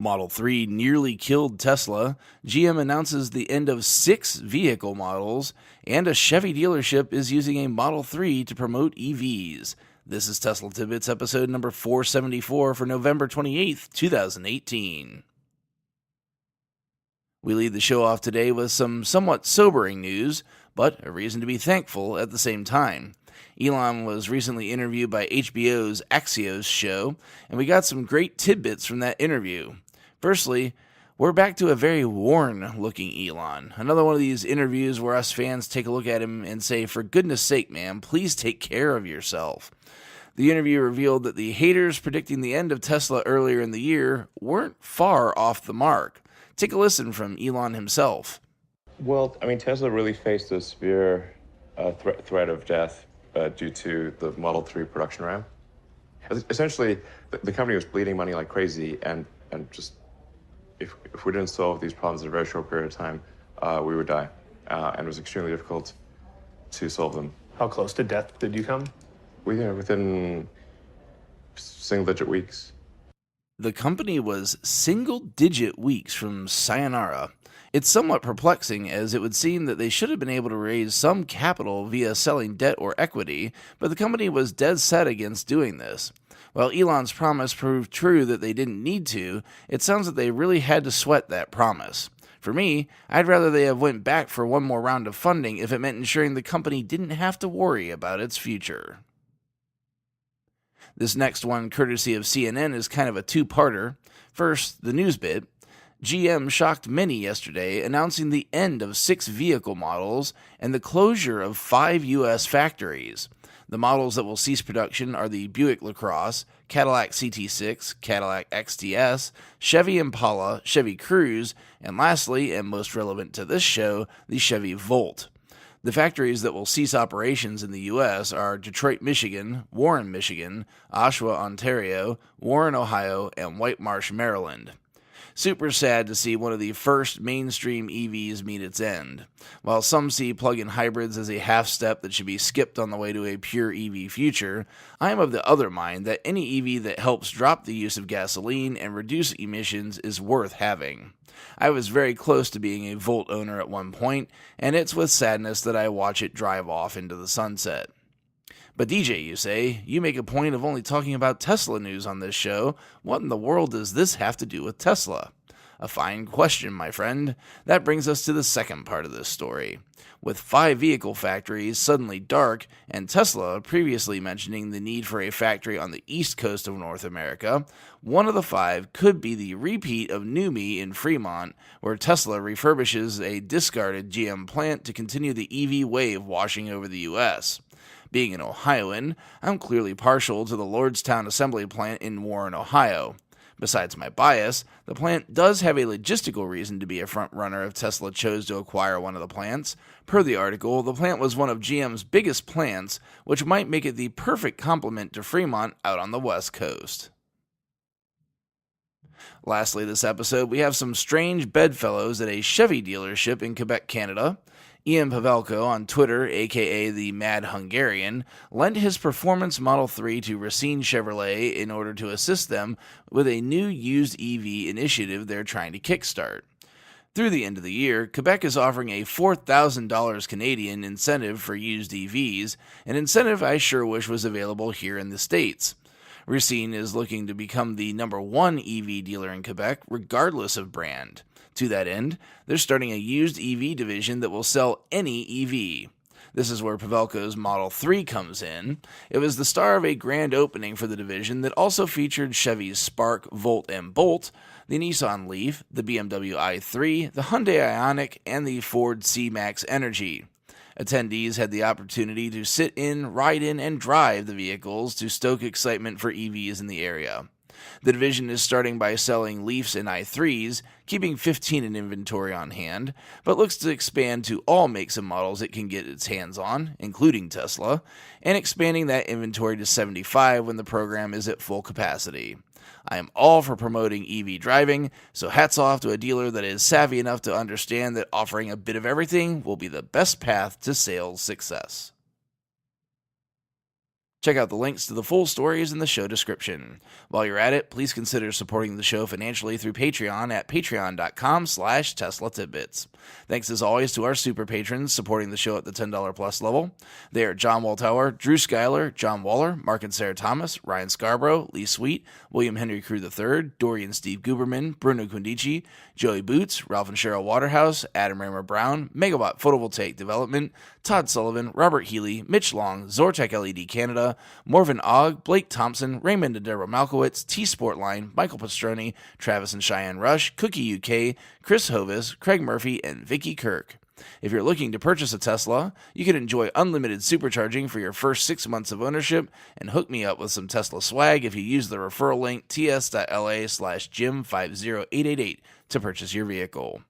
Model 3 nearly killed Tesla, GM announces the end of 6 vehicle models, and a Chevy dealership is using a Model 3 to promote EVs. This is Tesla Tidbits episode number 474 for November 28th, 2018. We lead the show off today with some somewhat sobering news, but a reason to be thankful at the same time. Elon was recently interviewed by HBO's Axios show, and we got some great tidbits from that interview. Firstly, we're back to a very worn-looking Elon. Another one of these interviews where us fans take a look at him and say, for goodness sake, man, please take care of yourself. The interview revealed that the haters predicting the end of Tesla earlier in the year weren't far off the mark. Take a listen from Elon himself. Well, Tesla really faced a severe threat of death due to the Model 3 production ramp. Essentially, the company was bleeding money like crazy, and just if we didn't solve these problems in a very short period of time, we would die. And it was extremely difficult to solve them. How close to death did you come? Within single-digit weeks. The company was single-digit weeks from sayonara. It's somewhat perplexing, as it would seem that they should have been able to raise some capital via selling debt or equity, but the company was dead set against doing this. While Elon's promise proved true that they didn't need to, it sounds that they really had to sweat that promise. For me, I'd rather they have went back for one more round of funding if it meant ensuring the company didn't have to worry about its future. This next one, courtesy of CNN, is kind of a two-parter. First, the news bit. GM shocked many yesterday, announcing the end of 6 vehicle models and the closure of 5 U.S. factories. The models that will cease production are the Buick LaCrosse, Cadillac CT6, Cadillac XTS, Chevy Impala, Chevy Cruze, and lastly, and most relevant to this show, the Chevy Volt. The factories that will cease operations in the U.S. are Detroit, Michigan, Warren, Michigan, Oshawa, Ontario, Warren, Ohio, and White Marsh, Maryland. Super sad to see one of the first mainstream EVs meet its end. While some see plug-in hybrids as a half step that should be skipped on the way to a pure EV future, I am of the other mind that any EV that helps drop the use of gasoline and reduce emissions is worth having. I was very close to being a Volt owner at one point, and it's with sadness that I watch it drive off into the sunset. But DJ, you say, you make a point of only talking about Tesla news on this show. What in the world does this have to do with Tesla? A fine question, my friend. That brings us to the second part of this story. With 5 vehicle factories suddenly dark, and Tesla previously mentioning the need for a factory on the east coast of North America, one of the 5 could be the repeat of New Me in Fremont, where Tesla refurbishes a discarded GM plant to continue the EV wave washing over the U.S. Being an Ohioan, I'm clearly partial to the Lordstown Assembly Plant in Warren, Ohio. Besides my bias, the plant does have a logistical reason to be a front runner if Tesla chose to acquire one of the plants. Per the article, the plant was one of GM's biggest plants, which might make it the perfect complement to Fremont out on the West Coast. Lastly this episode, we have some strange bedfellows at a Chevy dealership in Quebec, Canada. Ian Pavelko on Twitter, aka the Mad Hungarian, lent his performance Model 3 to Racine Chevrolet in order to assist them with a new used EV initiative they're trying to kickstart. Through the end of the year, Quebec is offering a $4,000 Canadian incentive for used EVs, an incentive I sure wish was available here in the States. Racine is looking to become the #1 EV dealer in Quebec, regardless of brand. To that end, they're starting a used EV division that will sell any EV. This is where Pavelko's Model 3 comes in. It was the star of a grand opening for the division that also featured Chevy's Spark, Volt, and Bolt, the Nissan Leaf, the BMW i3, the Hyundai Ioniq, and the Ford C-Max Energy. Attendees had the opportunity to sit in, ride in, and drive the vehicles to stoke excitement for EVs in the area. The division is starting by selling Leafs and i3s, keeping 15 in inventory on hand, but looks to expand to all makes and models it can get its hands on, including Tesla, and expanding that inventory to 75 when the program is at full capacity. I am all for promoting EV driving, so hats off to a dealer that is savvy enough to understand that offering a bit of everything will be the best path to sales success. Check out the links to the full stories in the show description. While you're at it, please consider supporting the show financially through Patreon at patreon.com/Tesla Tidbits. Thanks as always to our super patrons supporting the show at the $10 plus level. They are John Waltower, Drew Schuyler, John Waller, Mark and Sarah Thomas, Ryan Scarborough, Lee Sweet, William Henry Crew III, Dorian Steve Guberman, Bruno Quindici, Joey Boots, Ralph and Cheryl Waterhouse, Adam Raymer Brown, Megawatt Photovoltaic Development, Todd Sullivan, Robert Healy, Mitch Long, Zortech LED Canada, Morven Ogg, Blake Thompson, Raymond and Deborah Malkowitz, T-Sportline, Michael Pastroni, Travis and Cheyenne Rush, Cookie UK, Chris Hovis, Craig Murphy, and Vicky Kirk. If you're looking to purchase a Tesla, you can enjoy unlimited supercharging for your first 6 months of ownership and hook me up with some Tesla swag if you use the referral link ts.la/Jim50888 to purchase your vehicle.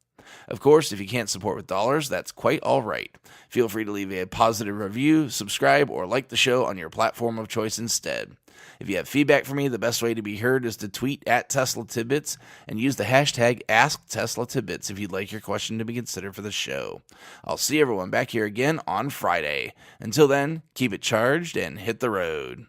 Of course, if you can't support with dollars, that's quite all right. Feel free to leave a positive review, subscribe, or like the show on your platform of choice instead. If you have feedback for me, the best way to be heard is to tweet at Tesla Tidbits and use the hashtag AskTeslaTidbits if you'd like your question to be considered for the show. I'll see everyone back here again on Friday. Until then, keep it charged and hit the road.